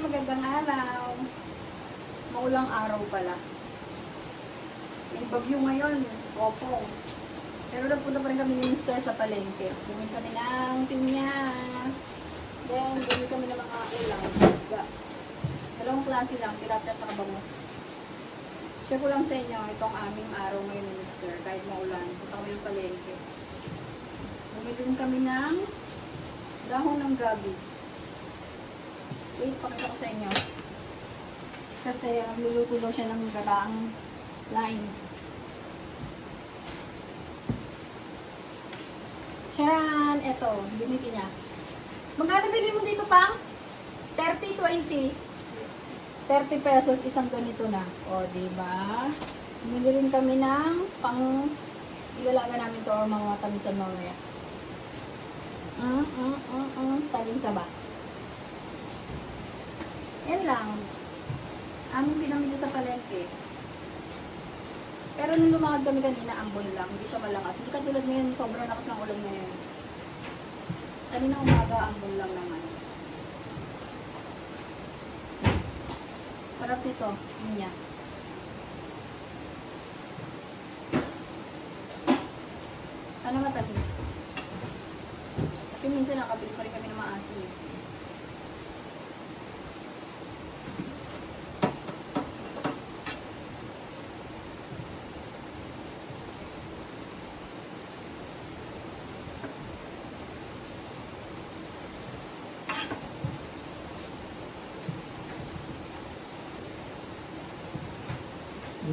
magandang araw. Maulang araw pala. May bagyo ngayon. Opo. Pero nagpunta pa rin kami ni Mr. sa palengke. Bumili kami ng pinya. Then, bumili kami ng mga ulam. Isda. Dalawang klase lang. Tilapia at bangus. Share ko lang sa inyo itong aming araw ngayon ni Mr. Kahit maulan. Punta kami ng palengke. Bumili din kami ng dahon ng gabi. Wait, pakita ko sa inyo. Kasi luluto daw siya ng gataang laing. Charan! Eto, binili niya. Magkano bili mo dito, pang? 30, 20. 30 pesos isang ganito na. O, diba? Bumili rin kami ng pang ilalaga namin to or mga matamisan mamaya. Saging saba. Yan lang. Aming pinamili sa palengke. Pero nung lumakad kami kanina, ambon lang. Hindi siya malakas. Hindi katulad ngayon, sobrang lakas ng ulan ngayon. Kanina umaga, ambon lang naman. Sarap nito. Yun niya. Sana matamis. Kasi minsan nakabili pa rin kami ng maasin.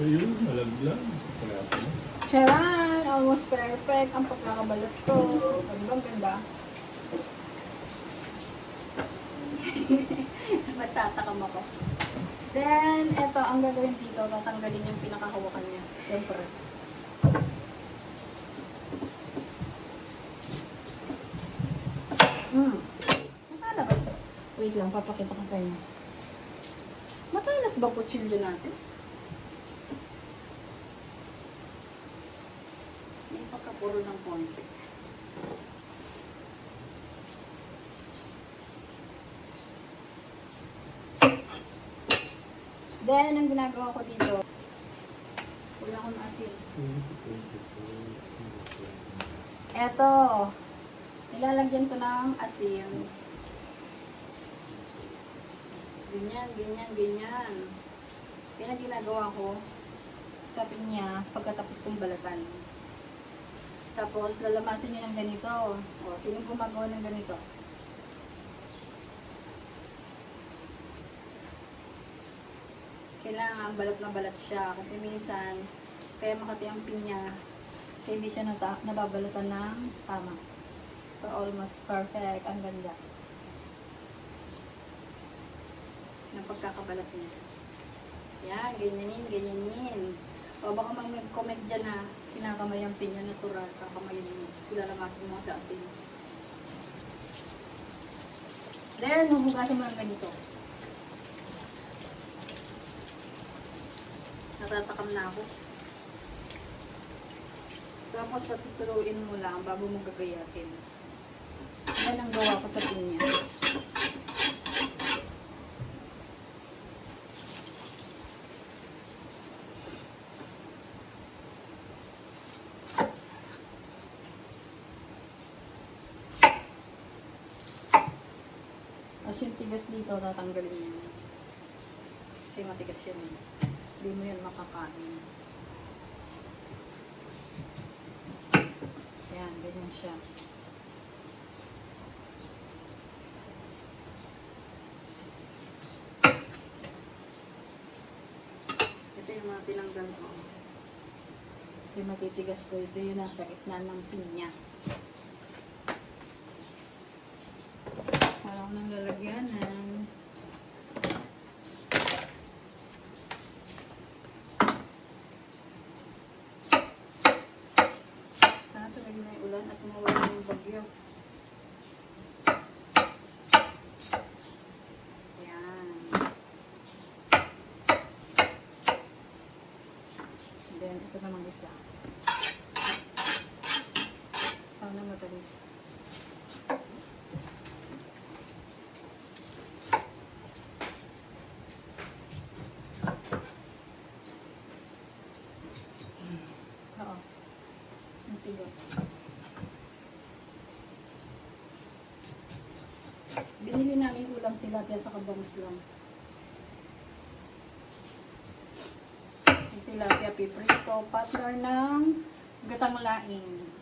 Ayun, malaglag. Kaya pa na. Sharon, almost perfect. Ang pagkakabalot ko. Ang ganda. Matatakam ako. Then, eto, ang gagawin dito, tatanggalin yung pinakahawakan niya. Siyempre. Nakalabas. Wait lang, papakita ko sa inyo. Matalas ba kutsilyo natin? May pagkapuro ng konti. Then, ang ginagawa ko dito, wala akong asin. Eto, nilalagyan ko ng asin. Ganyan, ganyan, ganyan. Yan ang ginagawa ko sa pinya pagkatapos kong balatan. Tapos, lalamasin niya ng ganito. O, sinong gumagawa ng ganito? Kailangan balat na balat siya. Kasi minsan, kaya makati ang pinya. Kasi hindi siya nababalatan ng tama. So, almost perfect. Ang ganda. Ng pagkakabalat niya. Yan, ganyanin, ganyanin. O baka mag-comment dyan na kinakamay ang pinya natural. Kakamayin mo. Sila lamasin mo sa asin. Then, huhugasin mo lang ganito. Natatakam na ako. Tapos, patuturuin mo lang bago mo gagayatin. Yan ang gawa ko sa pinya. Tapos yung tigas dito, tatanggalin mo yan. Kasi matigas yan. Hindi mo yan makakain. Yan, ganyan siya. Ito yung mga tinanggal ko. Kasi matitigas to. Ito yung nasa gitna ng pinya. Walang nang lalagyanan. Sana tuloy na yung ulan at mawala yung bagyo. Yan. Then, ito namang isa. Sana matalis. Binili namin ulam tilapia sa kabangus lang. Yung tilapia piprito, partner ng gatang laing.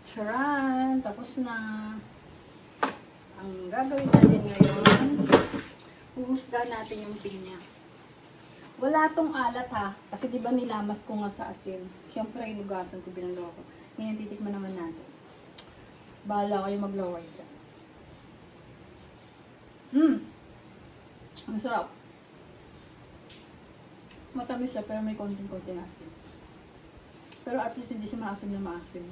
Charan! Tapos na. Ang gagawin natin ngayon, huhusgahan natin yung pinya. Wala tong alat ha, kasi di ba nilamas ko nga sa asin. Siyempre, inugasan ko, binalo ko. Ngayon, titikman naman natin. Bahala kayo maglaway dyan. Ang sarap. Matamis siya, pero may konting-konting asin. Pero at least hindi siya maasim na maasim.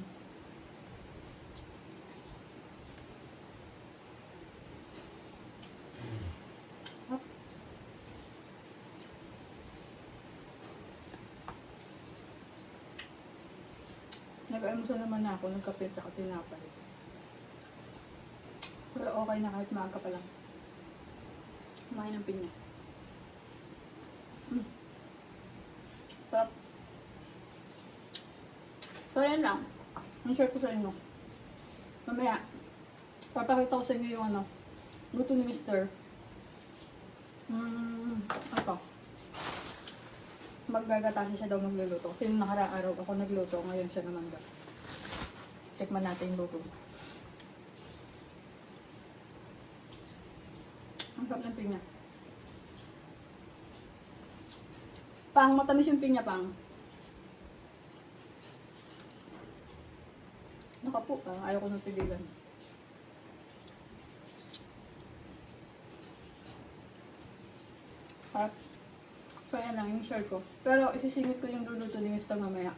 Nag-almusal naman ako, nagkape at tinapay. Pero okay na kahit maaga pa lang. Kumain ng pinya. Sarap. So yan lang. Ang share ko sa inyo. Mamaya, papakita ko sa inyo yung luto ni Mr. Ito. Maggagatasan siya daw magluluto. Kasi yung nakaraang araw ako nagluto, ngayon siya naman daw. Tikman natin yung luto. Ang sarap ng pinya. Pang, matamis yung pinya, pang. Nakapo, ayaw ko nang pigilan. Sarap. So, ayan lang, yung share ko. Pero, isisingit ko yung luluto ni Mr. mamaya.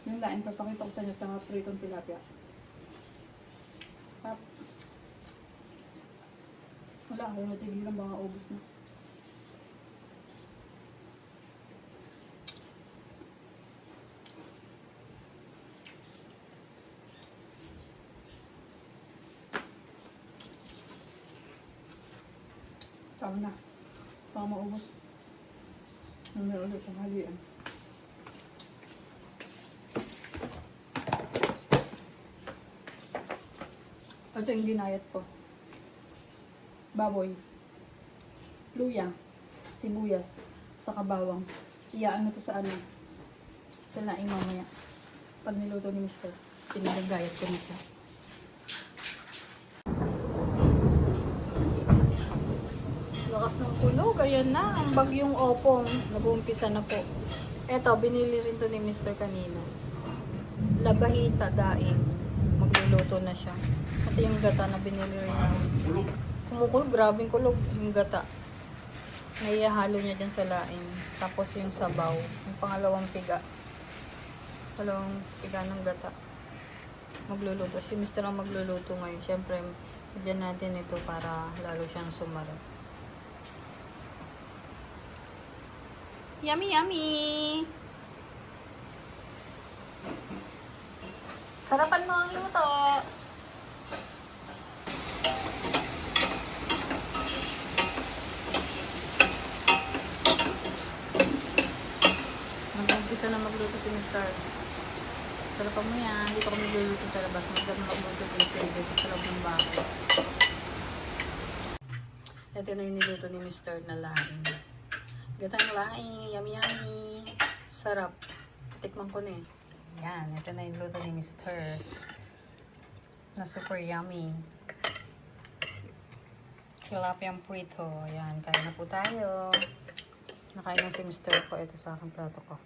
Yung lain, papakita ko sa inyo tanga pritong tilapia. Tap. Wala, ako natigilan baka ubos na. Sama na. Baka maubos. May ulit ang halian. Ito yung ginayat ko. Baboy. Luya. Sibuyas. Saka bawang. Iyaan mo to sa sa laing mamaya. Pag niluto ni Mr. Pinagagayat ko na siya. Lakas ng kulog, ayan na, ang bagyong opong, nag-uumpisa na po. Eto, binili rin to ni Mr. kanina. Labahita, daing. Magluluto na siya. At yung gata na binili rin namin. Kumukulog, grabing kulog yung gata. Naihahalo niya dyan sa laing. Tapos yung sabaw, yung pangalawang piga. Pangalawang piga ng gata. Magluluto. Si Mr. ang magluluto ngayon. Siyempre, bigyan natin ito para lalo siyang sumarap. Yummy, yummy! Sarapan mo ang luto! Mag-umpisa na magluto si Mr. Sarapan mo yan. Dito kami magluluto sa labas. Magluto dito sa loob ng bahay. Ito na yung niluto ni Mr. na laing. Gatang laing, yummy yummy. Sarap. Tikman ko na eh. Yan, ito na yung luto ni Mr. Na super yummy. Tilapiang prito. Yan, kain na po tayo. Nakain na si Mr. ko. Ito sa aking plato ko.